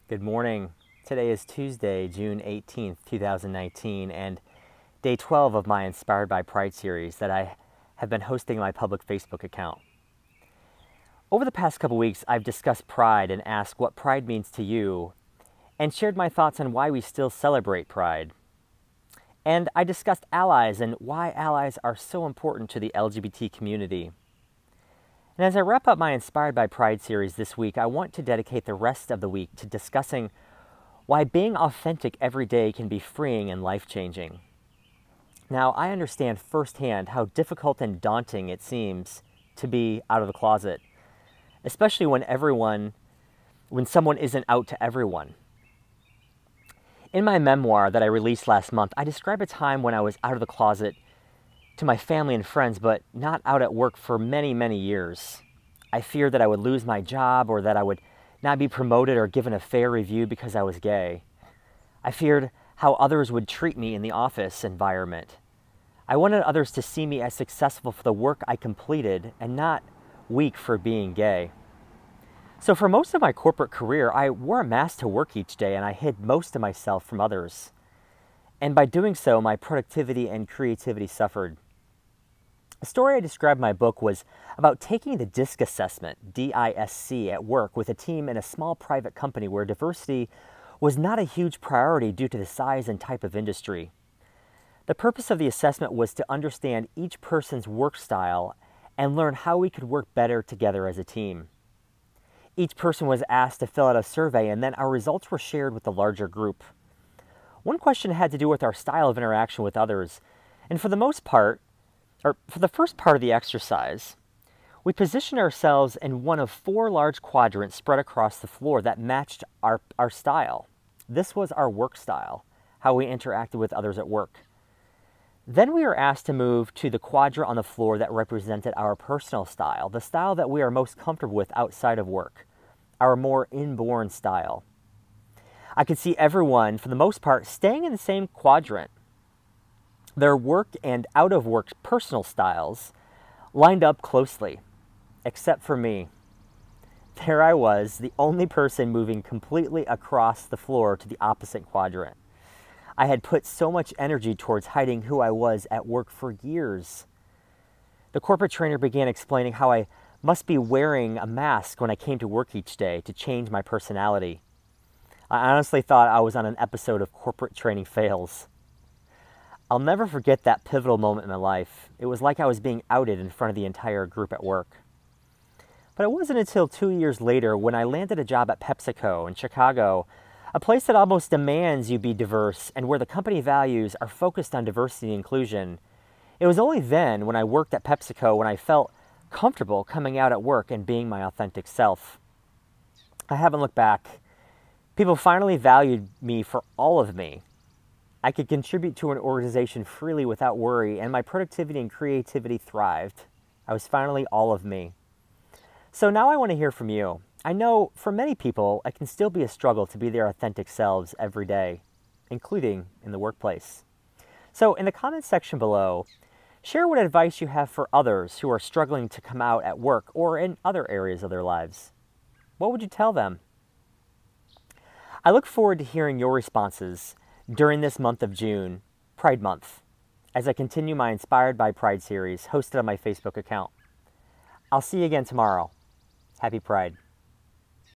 Good morning. Today is Tuesday, June 18th, 2019, and day 12 of my Inspired by Pride series that I have been hosting my public Facebook account. Over the past couple weeks, I've discussed pride and asked what pride means to you, and shared my thoughts on why we still celebrate pride. And I discussed allies and why allies are so important to the LGBT community. And as I wrap up my Inspired by Pride series this week, I want to dedicate the rest of the week to discussing why being authentic every day can be freeing and life-changing. Now, I understand firsthand how difficult and daunting it seems to be out of the closet, especially when someone isn't out to everyone. In my memoir that I released last month, I describe a time when I was out of the closet to my family and friends, but not out at work for many, many years. I feared that I would lose my job or that I would not be promoted or given a fair review because I was gay. I feared how others would treat me in the office environment. I wanted others to see me as successful for the work I completed and not weak for being gay. So for most of my corporate career, I wore a mask to work each day and I hid most of myself from others. And by doing so, my productivity and creativity suffered. The story I described in my book was about taking the DISC assessment, D-I-S-C, at work with a team in a small private company where diversity was not a huge priority due to the size and type of industry. The purpose of the assessment was to understand each person's work style and learn how we could work better together as a team. Each person was asked to fill out a survey, and then our results were shared with the larger group. One question had to do with our style of interaction with others, and for the first part of the exercise, we positioned ourselves in one of 4 large quadrants spread across the floor that matched our style. This was our work style, how we interacted with others at work. Then we were asked to move to the quadrant on the floor that represented our personal style, the style that we are most comfortable with outside of work, our more inborn style. I could see everyone, for the most part, staying in the same quadrant. Their work and out-of-work personal styles lined up closely, except for me. There I was, the only person moving completely across the floor to the opposite quadrant. I had put so much energy towards hiding who I was at work for years. The corporate trainer began explaining how I must be wearing a mask when I came to work each day to change my personality. I honestly thought I was on an episode of Corporate Training Fails. I'll never forget that pivotal moment in my life. It was like I was being outed in front of the entire group at work. But it wasn't until 2 years later when I landed a job at PepsiCo in Chicago, a place that almost demands you be diverse and where the company values are focused on diversity and inclusion. It was only then, when I worked at PepsiCo, when I felt comfortable coming out at work and being my authentic self. I haven't looked back. People finally valued me for all of me. I could contribute to an organization freely without worry, and my productivity and creativity thrived. I was finally all of me. So now I want to hear from you. I know for many people, it can still be a struggle to be their authentic selves every day, including in the workplace. So in the comments section below, share what advice you have for others who are struggling to come out at work or in other areas of their lives. What would you tell them? I look forward to hearing your responses during this month of June, Pride Month, as I continue my Inspired by Pride series hosted on my Facebook account. I'll see you again tomorrow. Happy Pride.